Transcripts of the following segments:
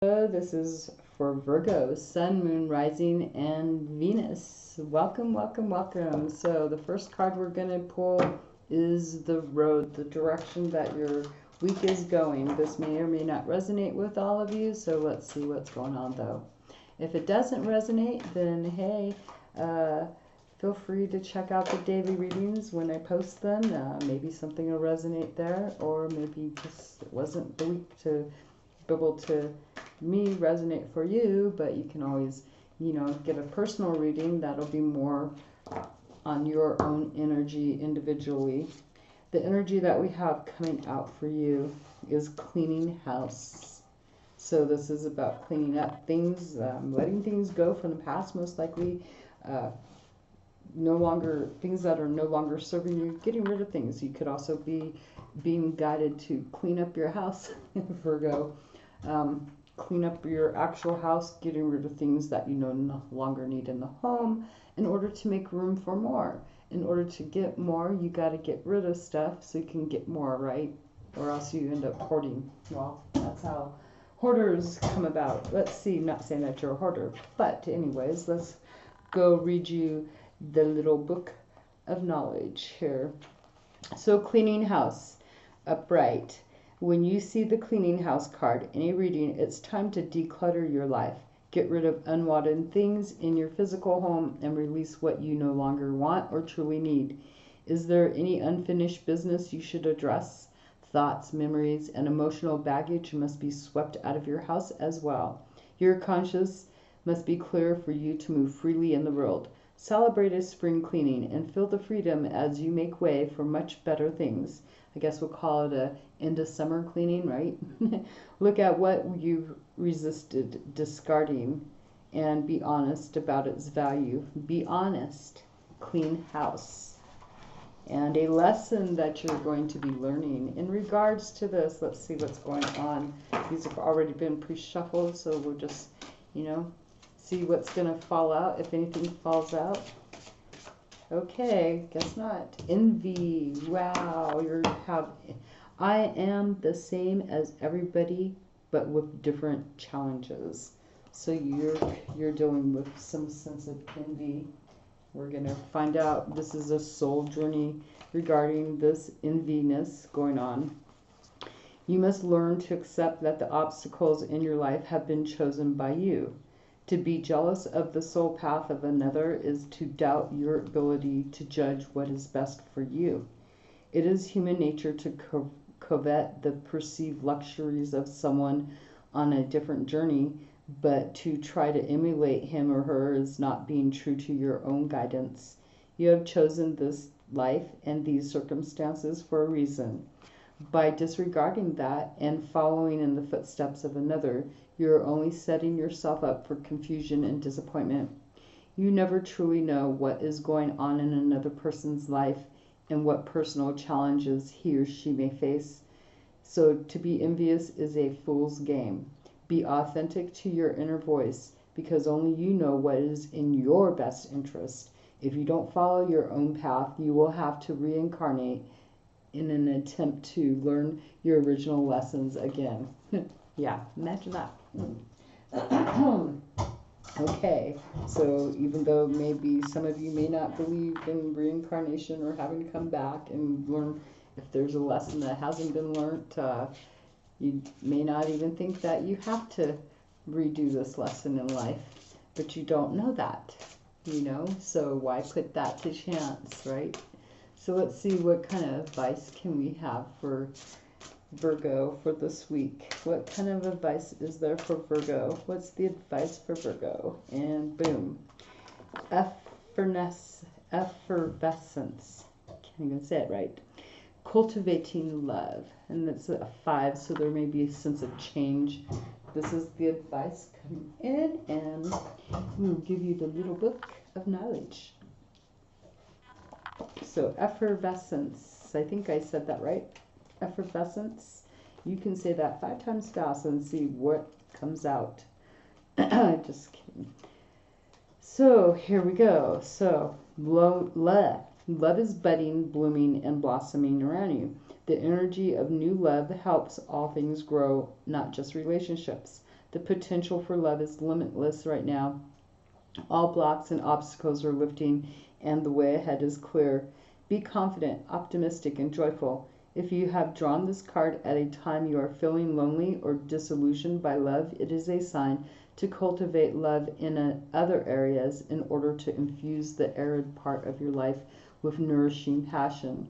This is for Virgo, Sun, Moon, Rising, and Venus. Welcome, welcome, welcome. So, the first card we're going to pull is the road, the direction that your week is going. This may or may not resonate with all of you, so let's see what's going on though. If it doesn't resonate, then hey, feel free to check out the daily readings when I post them. Maybe something will resonate there, or maybe just it wasn't the week to be able to me resonate for you, but you can always, get a personal reading that'll be more on your own energy individually. The energy that we have coming out for you is cleaning house. So this is about cleaning up things, letting things go from the past, most likely no longer things that are no longer serving you, getting rid of things. You could also be being guided to clean up your house, Virgo. Clean up your actual house, getting rid of things that you no longer need in the home in order to make room for more. In order to get more, you got to get rid of stuff so you can get more, right? Or else you end up hoarding. Well, that's how hoarders come about. Let's see, not saying that you're a hoarder, but anyways, let's go read you the little book of knowledge here. So, cleaning house, upright. When you see the cleaning house card in a reading, it's time to declutter your life. Get rid of unwanted things in your physical home and release what you no longer want or truly need. Is there any unfinished business you should address? Thoughts, memories, and emotional baggage must be swept out of your house as well. Your conscience must be clear for you to move freely in the world. Celebrate a spring cleaning and feel the freedom as you make way for much better things. I guess we'll call it a end of summer cleaning, right? Look at what you've resisted discarding and be honest about its value. Be honest. Clean house. And a lesson that you're going to be learning in regards to this, let's see what's going on. These have already been pre-shuffled, so we'll just, see what's going to fall out, if anything falls out. Okay, guess not. Envy. Wow, I am the same as everybody, but with different challenges. So you're dealing with some sense of envy. We're gonna find out. This is a soul journey regarding this enviness going on. You must learn to accept that the obstacles in your life have been chosen by you. To be jealous of the soul path of another is to doubt your ability to judge what is best for you. It is human nature to covet the perceived luxuries of someone on a different journey, but to try to emulate him or her is not being true to your own guidance. You have chosen this life and these circumstances for a reason. By disregarding that and following in the footsteps of another, you are only setting yourself up for confusion and disappointment. You never truly know what is going on in another person's life and what personal challenges he or she may face. So to be envious is a fool's game. Be authentic to your inner voice, because only you know what is in your best interest. If you don't follow your own path, you will have to reincarnate in an attempt to learn your original lessons again. Yeah, imagine that. Okay, so even though maybe some of you may not believe in reincarnation or having to come back and learn, if there's a lesson that hasn't been learned, you may not even think that you have to redo this lesson in life, but you don't know that, so why put that to chance, right? So let's see, what kind of advice can we have for Virgo for this week? What kind of advice is there for Virgo? What's the advice for Virgo? And boom. Effervescence. Can't even say it right. Cultivating love. And that's a 5, so there may be a sense of change. This is the advice coming in, and we'll give you the little book of knowledge. So effervescence. I think I said that right. Effervescence. You can say that 5 times fast and see what comes out. Just kidding. So here we go. So love is budding, blooming, and blossoming around you. The energy of new love helps all things grow, not just relationships. The potential for love is limitless right now. All blocks and obstacles are lifting, and the way ahead is clear. Be confident, optimistic, and joyful. If you have drawn this card at a time you are feeling lonely or disillusioned by love, it is a sign to cultivate love in other areas in order to infuse the arid part of your life with nourishing passion.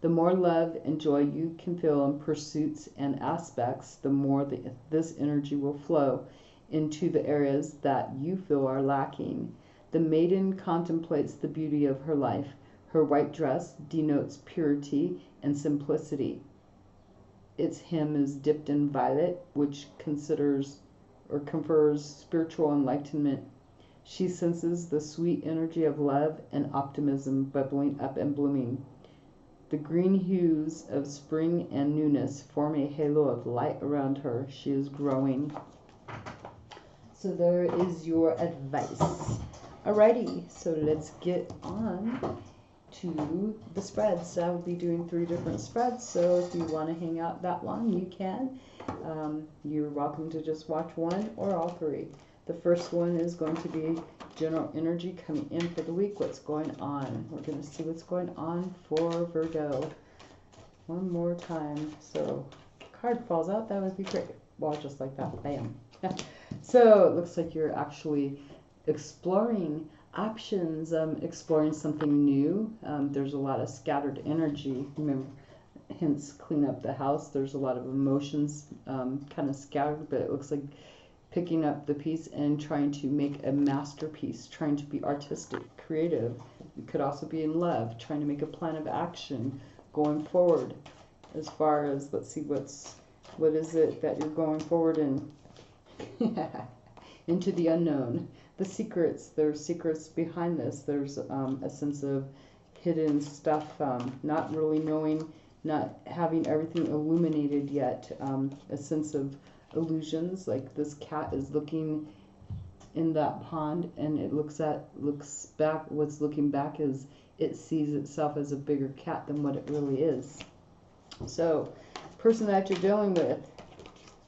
The more love and joy you can feel in pursuits and aspects, the more this energy will flow into the areas that you feel are lacking. The maiden contemplates the beauty of her life. Her white dress denotes purity and simplicity. Its hem is dipped in violet, which considers or confers spiritual enlightenment. She senses the sweet energy of love and optimism bubbling up and blooming. The green hues of spring and newness form a halo of light around her. She is growing. So there is your advice. Alrighty, so let's get on to the spreads. I will be doing 3 different spreads, so if you want to hang out that long, you can. You're welcome to just watch one or all 3. The first one is going to be general energy coming in for the week. What's going on? We're going to see what's going on for Virgo. One more time. So, card falls out. That would be great. Well, just like that. Bam. So, it looks like you're actually exploring options, exploring something new. There's a lot of scattered energy. Remember, hence clean up the house. There's a lot of emotions kind of scattered, but it looks like picking up the piece and trying to make a masterpiece, trying to be artistic, creative. You could also be in love, trying to make a plan of action going forward. As far as, let's see, what is it that you're going forward in? Into the unknown. The secrets, there's secrets behind this. There's a sense of hidden stuff, not really knowing, not having everything illuminated yet, a sense of illusions, like this cat is looking in that pond and it looks back. What's looking back is it sees itself as a bigger cat than what it really is. So person that you're dealing with,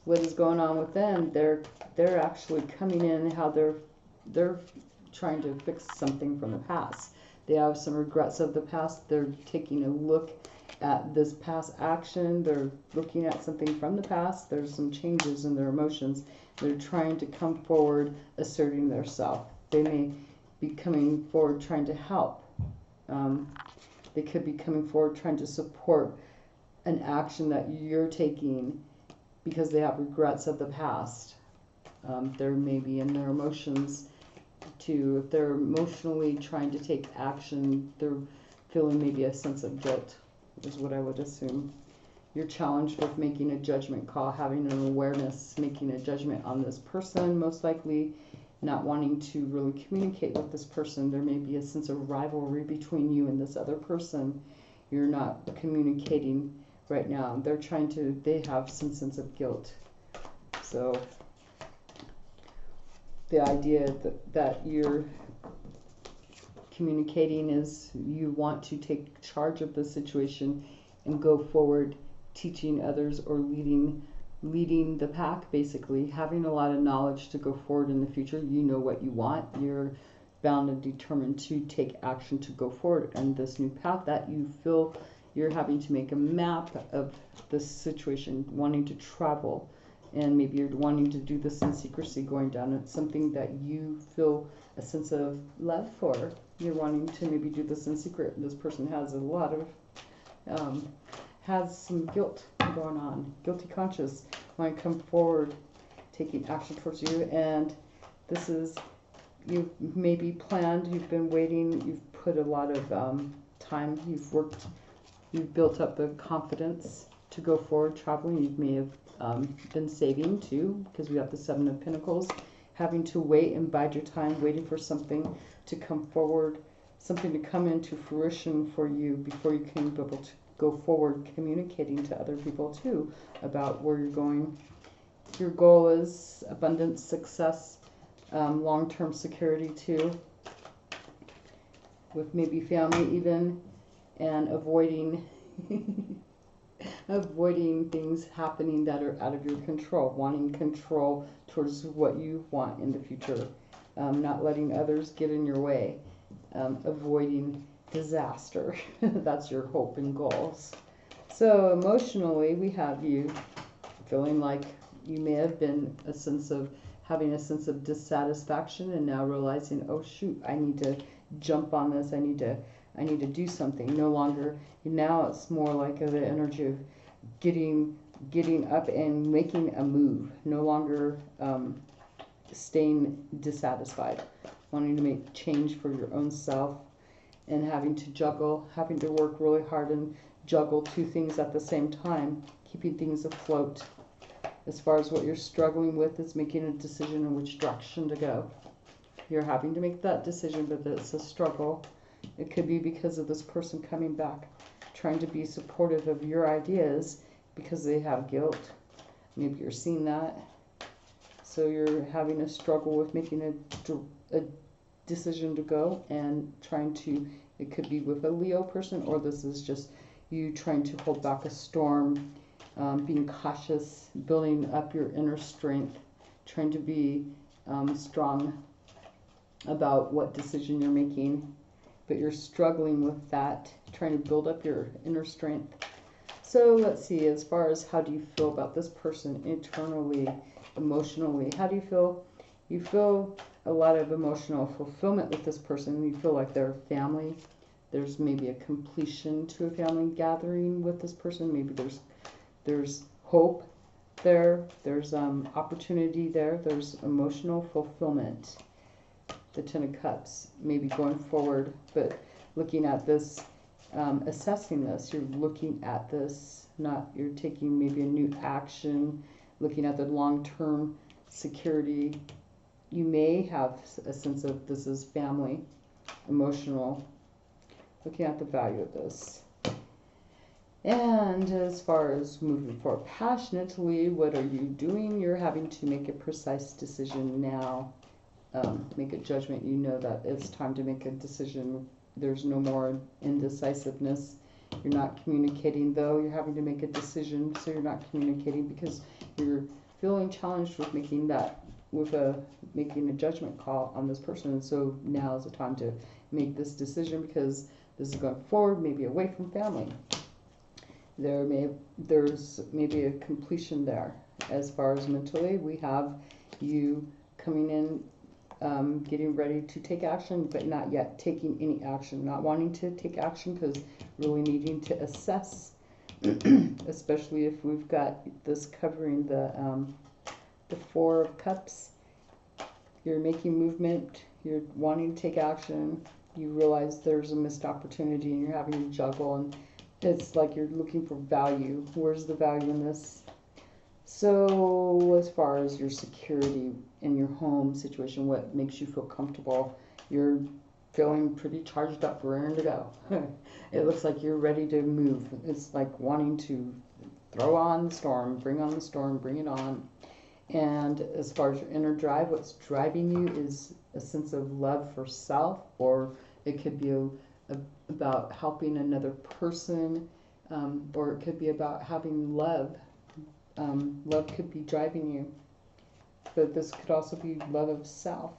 what is going on with them, they're actually coming in how they're trying to fix something from the past. They have some regrets of the past. They're taking a look at this past action. They're looking at something from the past. There's some changes in their emotions. They're trying to come forward, asserting their self. They may be coming forward trying to help. They could be coming forward trying to support an action that you're taking because they have regrets of the past. They're maybe in their emotions too. If they're emotionally trying to take action, they're feeling maybe a sense of guilt, is what I would assume. You're challenged with making a judgment call, having an awareness, making a judgment on this person, most likely not wanting to really communicate with this person. There may be a sense of rivalry between you and this other person. You're not communicating right now. They have some sense of guilt. So the idea that you're communicating is you want to take charge of the situation and go forward, teaching others or leading the pack, basically having a lot of knowledge to go forward in the future. You know what you want. You're bound and determined to take action to go forward on this new path that you feel. You're having to make a map of this situation, wanting to travel, and maybe you're wanting to do this in secrecy, going down. It's something that you feel a sense of love for. You're wanting to maybe do this in secret. This person has a lot of, has some guilt going on, guilty conscious, want to come forward, taking action towards you. And this is, you've maybe planned, you've been waiting, you've put a lot of time, you've worked, you've built up the confidence to go forward traveling. You may have been saving too, because we have the 7 of Pentacles, having to wait and bide your time, waiting for something to come forward, something to come into fruition for you before you can be able to go forward, communicating to other people too about where you're going. Your goal is abundance, success, long-term security too, with maybe family even, and avoiding avoiding things happening that are out of your control, wanting control towards what you want in the future, not letting others get in your way, avoiding disaster. That's your hope and goals. So emotionally, we have you feeling like you may have been having a sense of dissatisfaction, and now realizing, oh shoot, I need to jump on this. I need to do something. No longer, now it's more like the energy of getting up and making a move. No longer staying dissatisfied, wanting to make change for your own self, and having to work really hard and juggle two things at the same time, keeping things afloat. As far as what you're struggling with is making a decision in which direction to go. You're having to make that decision, but it's a struggle. It could be because of this person coming back, trying to be supportive of your ideas because they have guilt. Maybe you're seeing that. So you're having a struggle with making a decision to go and trying to, it could be with a Leo person, or this is just you trying to hold back a storm, being cautious, building up your inner strength, trying to be strong about what decision you're making, but you're struggling with that, trying to build up your inner strength. So let's see, as far as how do you feel about this person internally, emotionally, how do you feel? You feel a lot of emotional fulfillment with this person. You feel like they're family. There's maybe a completion to a family gathering with this person. Maybe there's hope there. There's opportunity there. There's emotional fulfillment. The Ten of Cups, maybe going forward, but looking at this, assessing this, you're looking at this, you're taking maybe a new action, looking at the long-term security. You may have a sense of this is family, emotional, looking at the value of this. And as far as moving forward passionately, what are you doing? You're having to make a precise decision now. Make a judgment. You know that it's time to make a decision. There's no more indecisiveness. You're not communicating, though. You're having to make a decision, so you're not communicating because you're feeling challenged with making a judgment call on this person. And so now is the time to make this decision because this is going forward, maybe away from family. There's maybe a completion there. As far as mentally, we have you coming in, getting ready to take action, but not yet taking any action, not wanting to take action because really needing to assess, especially if we've got this covering the Four of Cups. You're making movement, you're wanting to take action, you realize there's a missed opportunity and you're having to juggle, and it's like you're looking for value. Where's the value in this? So as far as your security in your home situation, what makes you feel comfortable? You're feeling pretty charged up, raring to go. It looks like you're ready to move. It's like wanting to throw on the storm, bring it on. And as far as your inner drive, what's driving you is a sense of love for self, or it could be about helping another person, or it could be about having love. Love could be driving you, but this could also be love of self,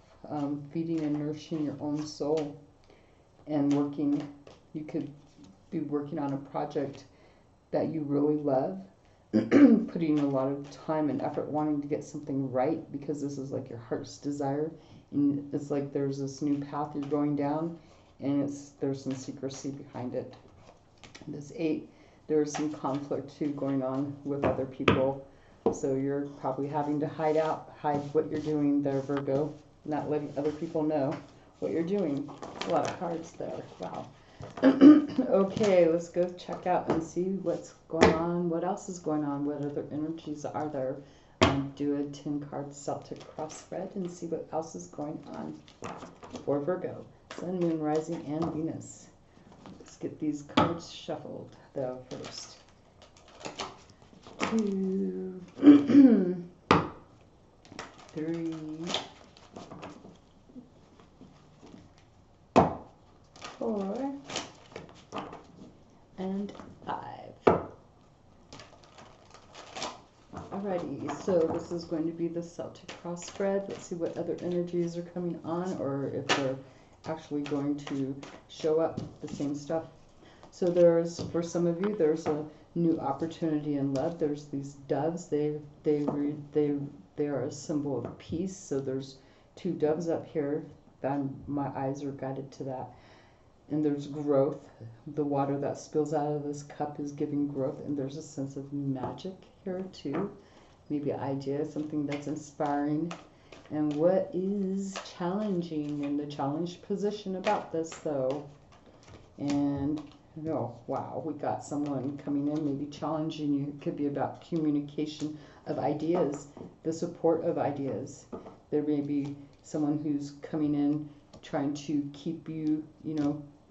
feeding and nourishing your own soul, and working. You could be working on a project that you really love, putting a lot of time and effort wanting to get something right because this is like your heart's desire, and it's like there's this new path you're going down, and there's some secrecy behind it. This 8, there's some conflict too going on with other people, so you're probably having to hide what you're doing there, Virgo, not letting other people know what you're doing. A lot of cards there. Wow. Okay, let's go check out and see what's going on. What else is going on? What other energies are there? Do a 10-card Celtic cross spread and see what else is going on for Virgo. Sun, Moon, Rising, and Venus. Let's get these cards shuffled, though, first. 2, 3, 4, and 5. Alrighty, So this is going to be the Celtic cross spread. Let's see what other energies are coming on, or if they're actually going to show up the same stuff. So there's, for some of you, there's a new opportunity in love. There's these doves. They are a symbol of peace. So there's two doves up here. My eyes are guided to that. And there's growth. The water that spills out of this cup is giving growth, and there's a sense of magic here too. Maybe an idea, something that's inspiring. And what is challenging in the challenged position about this, though? And oh, wow, we got someone coming in, maybe challenging you. It could be about communication of ideas, the support of ideas. There may be someone who's coming in trying to keep you,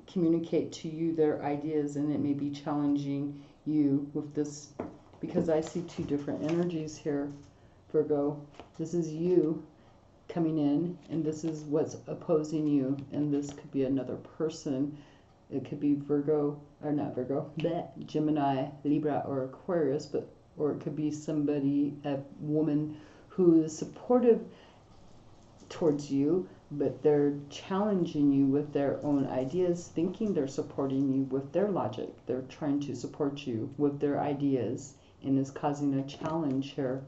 communicate to you their ideas, and it may be challenging you with this, because I see two different energies here, Virgo. This is you coming in, and this is what's opposing you, and this could be another person. It could be Virgo, or not Virgo, Gemini, Libra, or Aquarius, or it could be somebody, a woman who is supportive towards you, but they're challenging you with their own ideas, thinking they're supporting you with their logic. They're trying to support you with their ideas, and is causing a challenge here.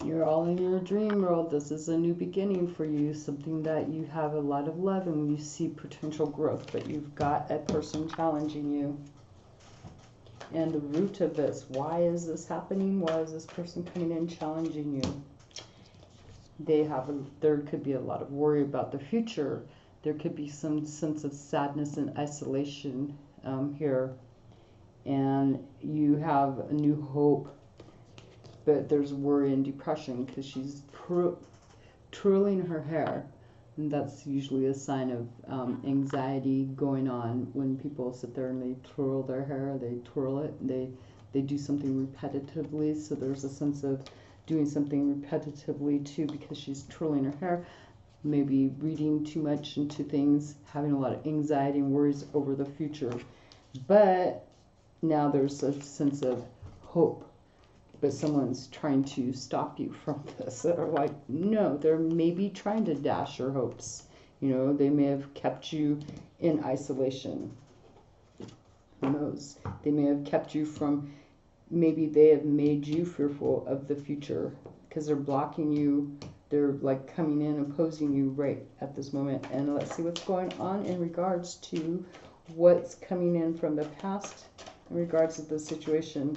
You're all in your dream world. This is a new beginning for you, something that you have a lot of love and you see potential growth, but you've got a person challenging you. And the root of this, why is this happening? Why is this person coming in challenging you? There could be a lot of worry about the future. There could be some sense of sadness and isolation here. And you have a new hope, but there's worry and depression because she's twirling her hair. And that's usually a sign of anxiety going on when people sit there and they twirl their hair, they twirl it, they do something repetitively. So there's a sense of doing something repetitively too, because she's twirling her hair, maybe reading too much into things, having a lot of anxiety and worries over the future. But now there's a sense of hope, but someone's trying to stop you from this. They're like, no, they're maybe trying to dash your hopes. They may have kept you in isolation. Who knows? They may have kept you from, maybe they have made you fearful of the future because they're blocking you. They're like coming in, opposing you right at this moment. And let's see what's going on in regards to what's coming in from the past in regards to the situation.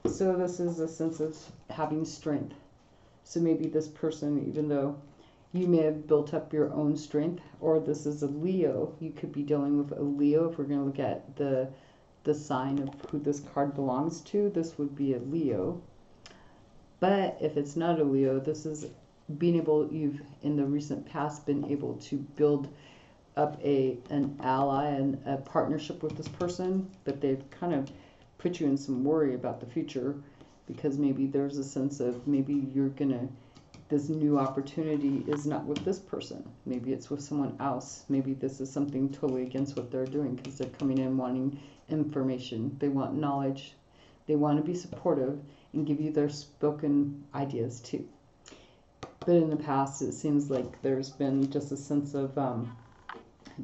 So this is a sense of having strength. So maybe this person, even though you may have built up your own strength, or this is a Leo, you could be dealing with a Leo. If we're going to look at the sign of who this card belongs to, this would be a Leo. But if it's not a Leo, this is being able, you've in the recent past been able to build up an ally and a partnership with this person, but they've kind of put you in some worry about the future, because maybe there's a sense of maybe you're gonna, this new opportunity is not with this person, maybe it's with someone else. Maybe this is something totally against what they're doing, because they're coming in wanting information, they want knowledge, they want to be supportive and give you their spoken ideas too. But in the past it seems like there's been just a sense of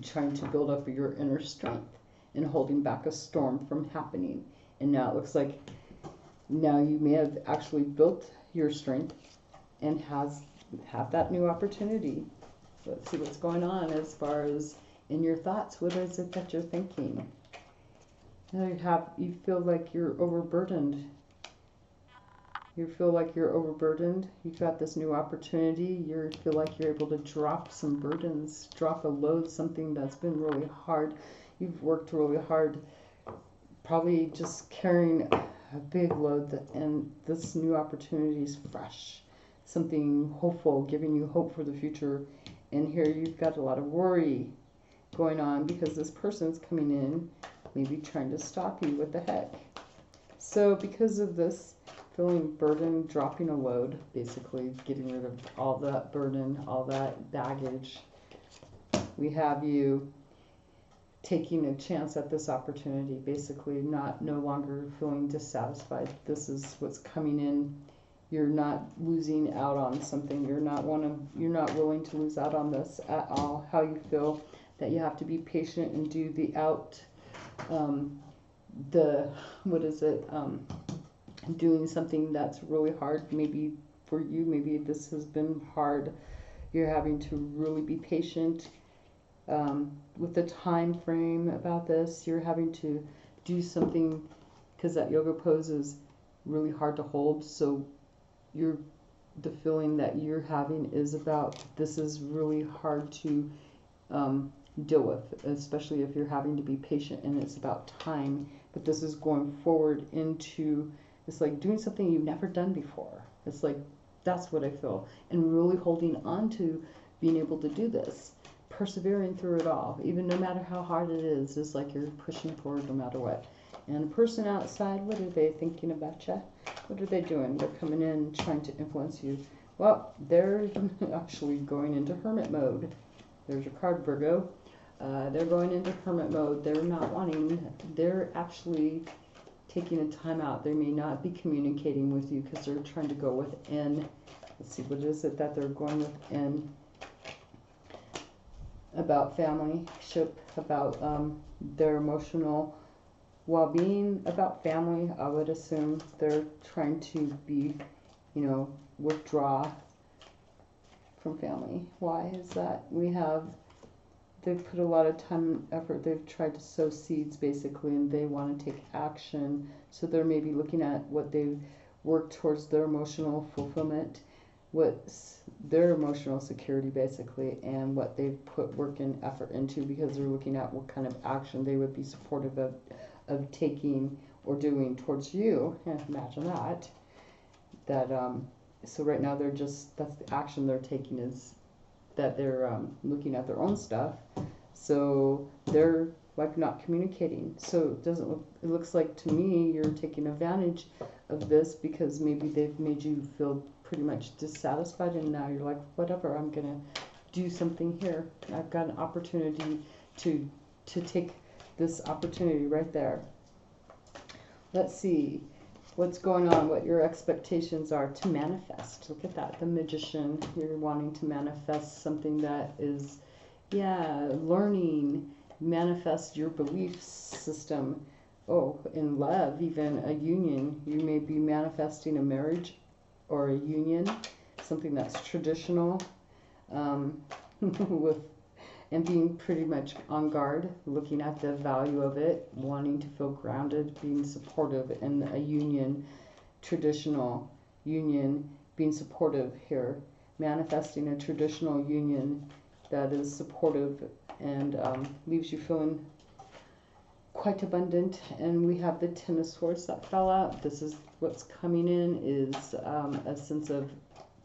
trying to build up your inner strength and holding back a storm from happening. And now it looks like now you may have actually built your strength and have that new opportunity. Let's see what's going on as far as in your thoughts. What is it that you're thinking? Now you feel like you're overburdened. You feel like you're overburdened. You've got this new opportunity. You feel like you're able to drop some burdens, drop a load, something that's been really hard. You've worked really hard, probably just carrying a big load, and this new opportunity is fresh, something hopeful, giving you hope for the future. And here you've got a lot of worry going on because this person's coming in, maybe trying to stop you. What the heck? So because of this, feeling burden, dropping a load, basically getting rid of all that burden, all that baggage, we have you taking a chance at this opportunity, basically no longer feeling dissatisfied. This is what's coming in you're not losing out on something. You're not willing to lose out on this at all. How you feel that you have to be patient and do doing something that's really hard. Maybe for you, maybe this has been hard. You're having to really be patient with the time frame about this. You're having to do something because that yoga pose is really hard to hold. So the feeling that you're having is about this is really hard to deal with, especially if you're having to be patient and it's about time. But this is going forward into, it's like doing something you've never done before. It's like, that's what I feel. And really holding on to being able to do this, persevering through it all, even no matter how hard it is. It's like you're pushing forward no matter what. And the person outside, what are they thinking about you? What are they doing? They're coming in trying to influence you. Well, they're actually going into hermit mode. There's your card, Virgo. They're going into hermit mode. They're actually taking a time out. They may not be communicating with you because they're trying to go within. Let's see, what is it that they're going within? About family, about their emotional well-being, about family. I would assume they're trying to be, withdraw from family. Why is that? They've put a lot of time and effort. They've tried to sow seeds basically, and they want to take action. So they're maybe looking at what they've worked towards their emotional fulfillment, what's their emotional security basically, and what they've put work and effort into, because they're looking at what kind of action they would be supportive of taking or doing towards you. Imagine that. So right now that's the action they're taking, is that they're looking at their own stuff. So they're like not communicating. So it looks like to me you're taking advantage of this because maybe they've made you feel pretty much dissatisfied, and now you're like, whatever, I'm gonna do something here. I've got an opportunity to take this opportunity right there. Let's see what's going on, what your expectations are to manifest. Look at that, the Magician. You're wanting to manifest something that is, learning, manifest your belief system. Oh, in love, even a union. You may be manifesting a marriage or a union, something that's traditional, and being pretty much on guard, looking at the value of it, wanting to feel grounded, being supportive in a union, traditional union, being supportive here, manifesting a traditional union that is supportive and leaves you feeling quite abundant. And we have the Ten of Swords that fell out. This is what's coming in, is a sense of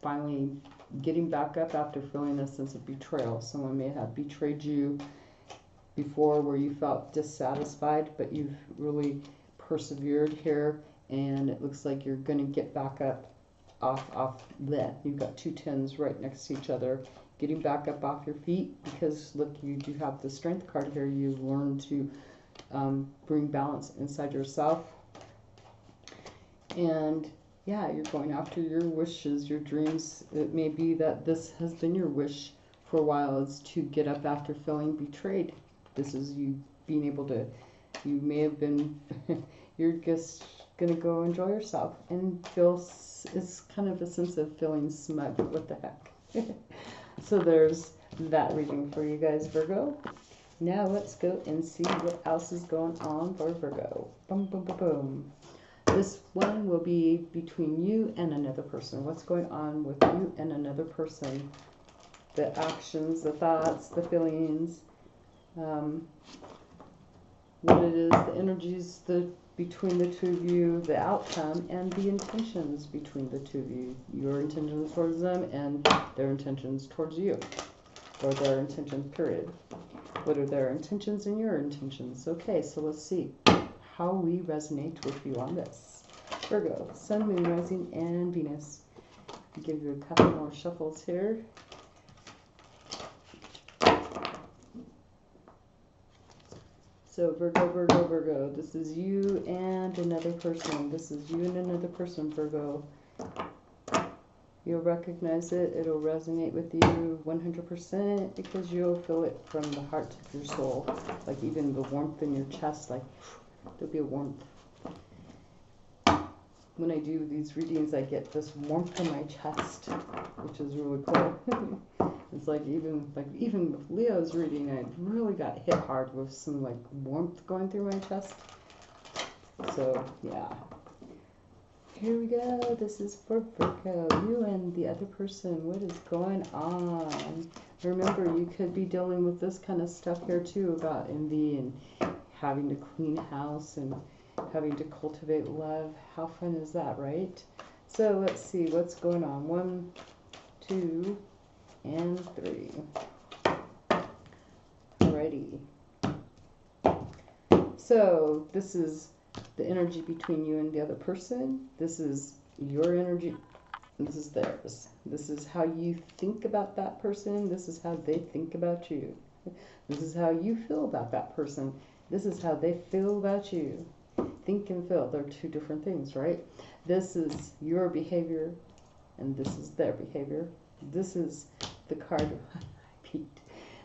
finally getting back up after feeling a sense of betrayal. Someone may have betrayed you before where you felt dissatisfied, but you've really persevered here, and it looks like you're going to get back up off that. You've got two tens right next to each other, getting back up off your feet, because look, you do have the Strength card here. You've learned to bring balance inside yourself, and you're going after your wishes, your dreams. It may be that this has been your wish for a while, is to get up after feeling betrayed. This is you being able to, you may have been, you're just going to go enjoy yourself and feel, it's kind of a sense of feeling smug. What the heck? So there's that reading for you guys, Virgo. Now let's go and see what else is going on for Virgo. Boom, boom, boom, boom. This one will be between you and another person. What's going on with you and another person? The actions, the thoughts, the feelings, what it is, the energies between the two of you, the outcome, and the intentions between the two of you. Your intentions towards them and their intentions towards you, or their intentions, period. What are their intentions and your intentions? Okay, so let's see how we resonate with you on this. Virgo, Sun, Moon, Rising, and Venus. I'll give you a couple more shuffles here. So Virgo, Virgo, Virgo. This is you and another person. This is you and another person, Virgo. You'll recognize it. It'll resonate with you 100% because you'll feel it from the heart of your soul. Like even the warmth in your chest, like there'll be a warmth. When I do these readings, I get this warmth in my chest, which is really cool. It's like even with Leo's reading, I really got hit hard with some like warmth going through my chest. So yeah. Here we go. This is for Virgo. You and the other person. What is going on? Remember, you could be dealing with this kind of stuff here too about envy and having to clean house and having to cultivate love. How fun is that, right? So let's see what's going on. 1, 2, and 3. Alrighty. So this is the energy between you and the other person. This is your energy. This is theirs. This is how you think about that person. This is how they think about you. This is how you feel about that person. This is how they feel about you. Think and feel, they're two different things, right? This is your behavior and this is their behavior. This is the card.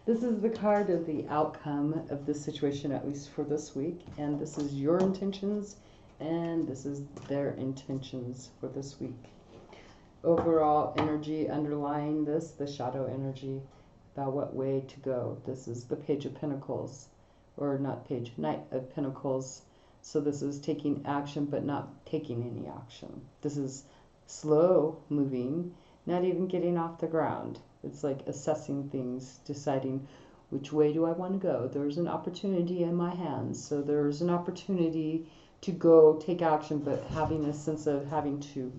This is the card of the outcome of this situation, at least for this week. And this is your intentions, and this is their intentions for this week. Overall energy underlying this, the shadow energy, about what way to go. This is the Page of Pentacles, or not Page, Knight of Pentacles. So this is taking action, but not taking any action. This is slow moving, not even getting off the ground. It's like assessing things, deciding which way do I want to go. There's an opportunity in my hands. So there's an opportunity to go take action, but having a sense of having to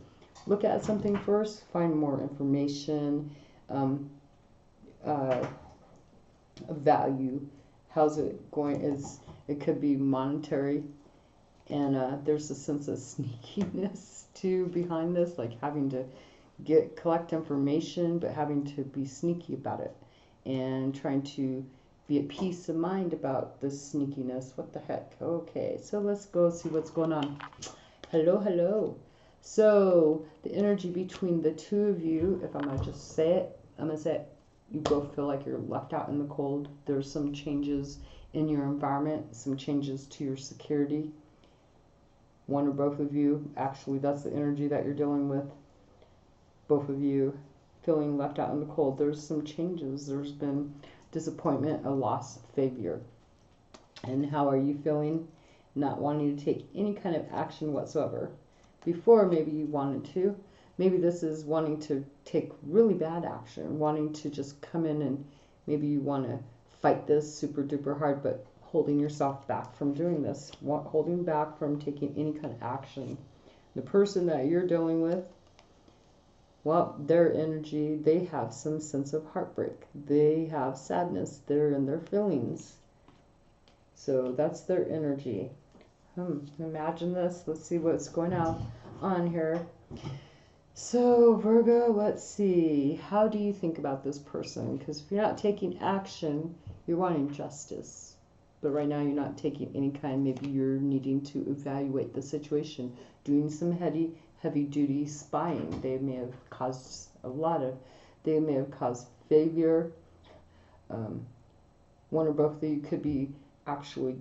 look at something first, find more information, value. How's it going? It could be monetary. And there's a sense of sneakiness too behind this, like having to collect information, but having to be sneaky about it and trying to be at peace of mind about this sneakiness. What the heck? Okay, so let's go see what's going on. Hello, hello. So the energy between the two of you, if I'm gonna just say it, I'm gonna say it. You both feel like you're left out in the cold. There's some changes in your environment, some changes to your security. One or both of you, actually, that's the energy that you're dealing with. Both of you feeling left out in the cold. There's some changes. There's been disappointment, a loss, failure. And how are you feeling? Not wanting to take any kind of action whatsoever. Before, maybe you wanted to. Maybe this is wanting to take really bad action, wanting to just come in and maybe you want to fight this super duper hard, but holding yourself back from doing this, holding back from taking any kind of action. The person that you're dealing with, well, their energy, they have some sense of heartbreak. They have sadness. They're in their feelings. So that's their energy. Imagine this. Let's see what's going on here. So Virgo, let's see. How do you think about this person? Because if you're not taking action, you're wanting justice. But right now you're not taking any kind. Maybe you're needing to evaluate the situation, doing some heavy duty spying. They may have caused they may have caused failure. One or both of you could be actually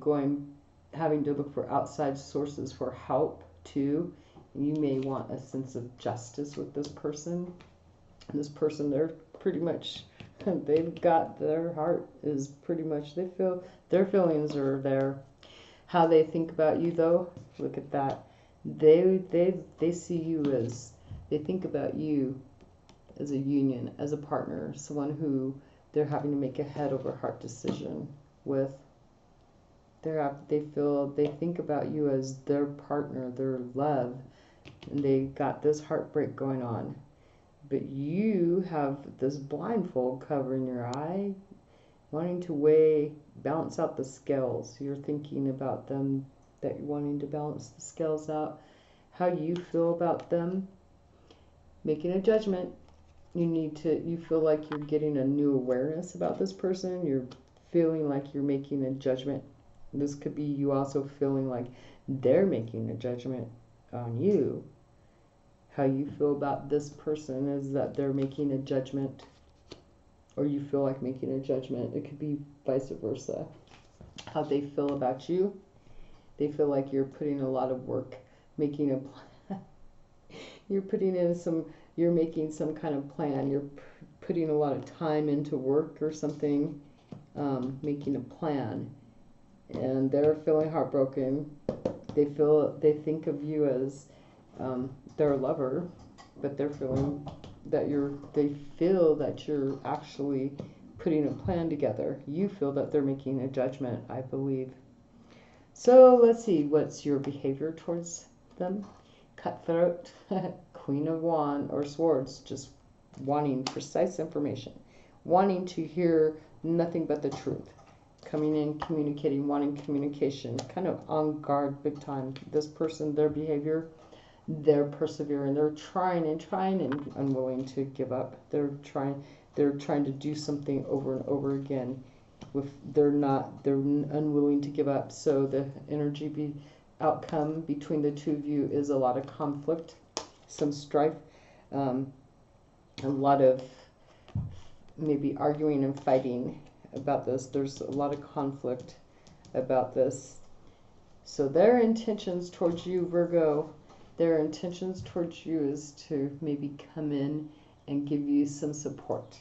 having to look for outside sources for help too. You may want a sense of justice with this person. This person, they're pretty much, they've got their heart is pretty much, they feel their feelings are there. How they think about you though, look at that. They see you as, they think about you as a union, as a partner, someone who they're having to make a head over heart decision with. They think about you as their partner, their love, and they got this heartbreak going on. But you have this blindfold covering your eye, wanting to balance out the scales. You're thinking about them, that you're wanting to balance the scales out, how you feel about them, making a judgment. You feel like you're getting a new awareness about this person. You're feeling like you're making a judgment. This could be you also feeling like they're making a judgment on you. how you feel about this person is that they're making a judgment, or you feel like making a judgment. It could be vice versa. How they feel about you. They feel like you're putting a lot of work, making a you're making some kind of plan. You're putting a lot of time into work or something, making a plan. And they're feeling heartbroken. They think of you as their lover, but they're feeling that they feel that you're actually putting a plan together. You feel that they're making a judgment, I believe. So let's see, what's your behavior towards them? Cutthroat, Queen of Wands or Swords, just wanting precise information, wanting to hear nothing but the truth, coming in, communicating, wanting communication, kind of on guard big time. This person, their behavior, they're persevering, they're trying and unwilling to give up. They're trying to do something over and over again. They're unwilling to give up. So the outcome between the two of you is a lot of conflict, some strife, a lot of maybe arguing and fighting about this. There's a lot of conflict about this. So their intentions towards you, Virgo, their intentions towards you is to maybe come in and give you some support.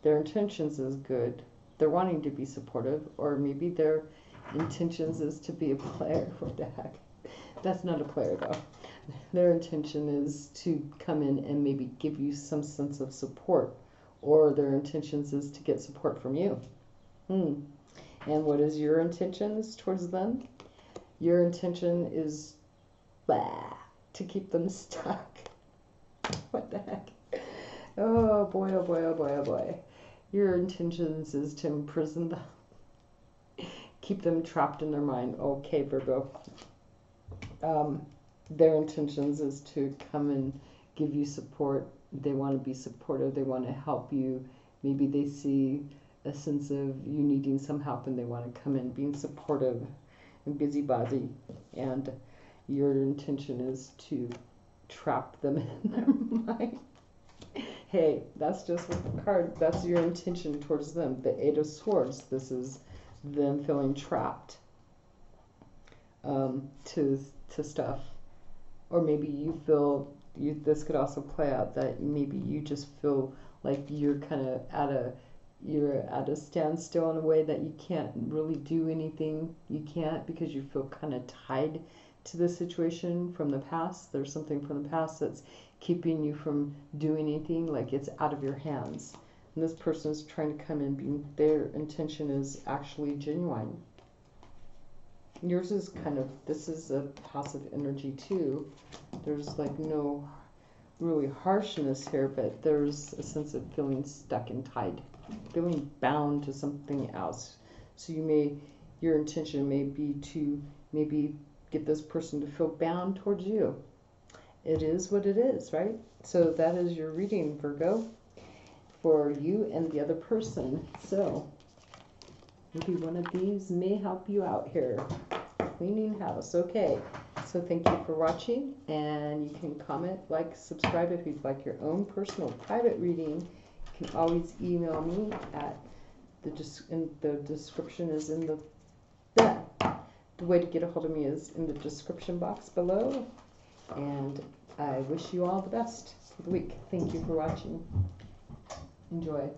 Their intentions is good. They're wanting to be supportive, or maybe their intentions is to be a player. What the heck? That's not a player though. Their intention is to come in and maybe give you some sense of support, or their intentions is to get support from you. And what is your intentions towards them? Your intention is to keep them stuck. What the heck? Oh boy, oh boy, oh boy, oh boy. Your intentions is to imprison them. Keep them trapped in their mind. Okay, Virgo. Their intentions is to come and give you support. They want to be supportive. They want to help you. Maybe they see a sense of you needing some help and they want to come in being supportive and busybody. And your intention is to trap them in their mind. Hey, that's just what the card, that's your intention towards them. The Eight of Swords, this is them feeling trapped to stuff. Or maybe you feel, this could also play out that maybe you just feel like you're kind of you're at a standstill in a way that you can't really do anything. You can't, because you feel kind of tied to the situation from the past. There's something from the past that's keeping you from doing anything, like it's out of your hands. And this person is trying to come in, their intention is actually genuine. Yours is this is a passive energy too. There's like no really harshness here, but there's a sense of feeling stuck and tied, feeling bound to something else. So your intention may be to maybe get this person to feel bound towards you. It is what it is, right? So that is your reading, Virgo, for you and the other person. So maybe one of these may help you out here. Cleaning house. Okay. So thank you for watching, and you can comment, like, subscribe if you'd like your own personal private reading. You can always email me at the description is in the way to get a hold of me is in the description box below. And I wish you all the best for the week. Thank you for watching. Enjoy.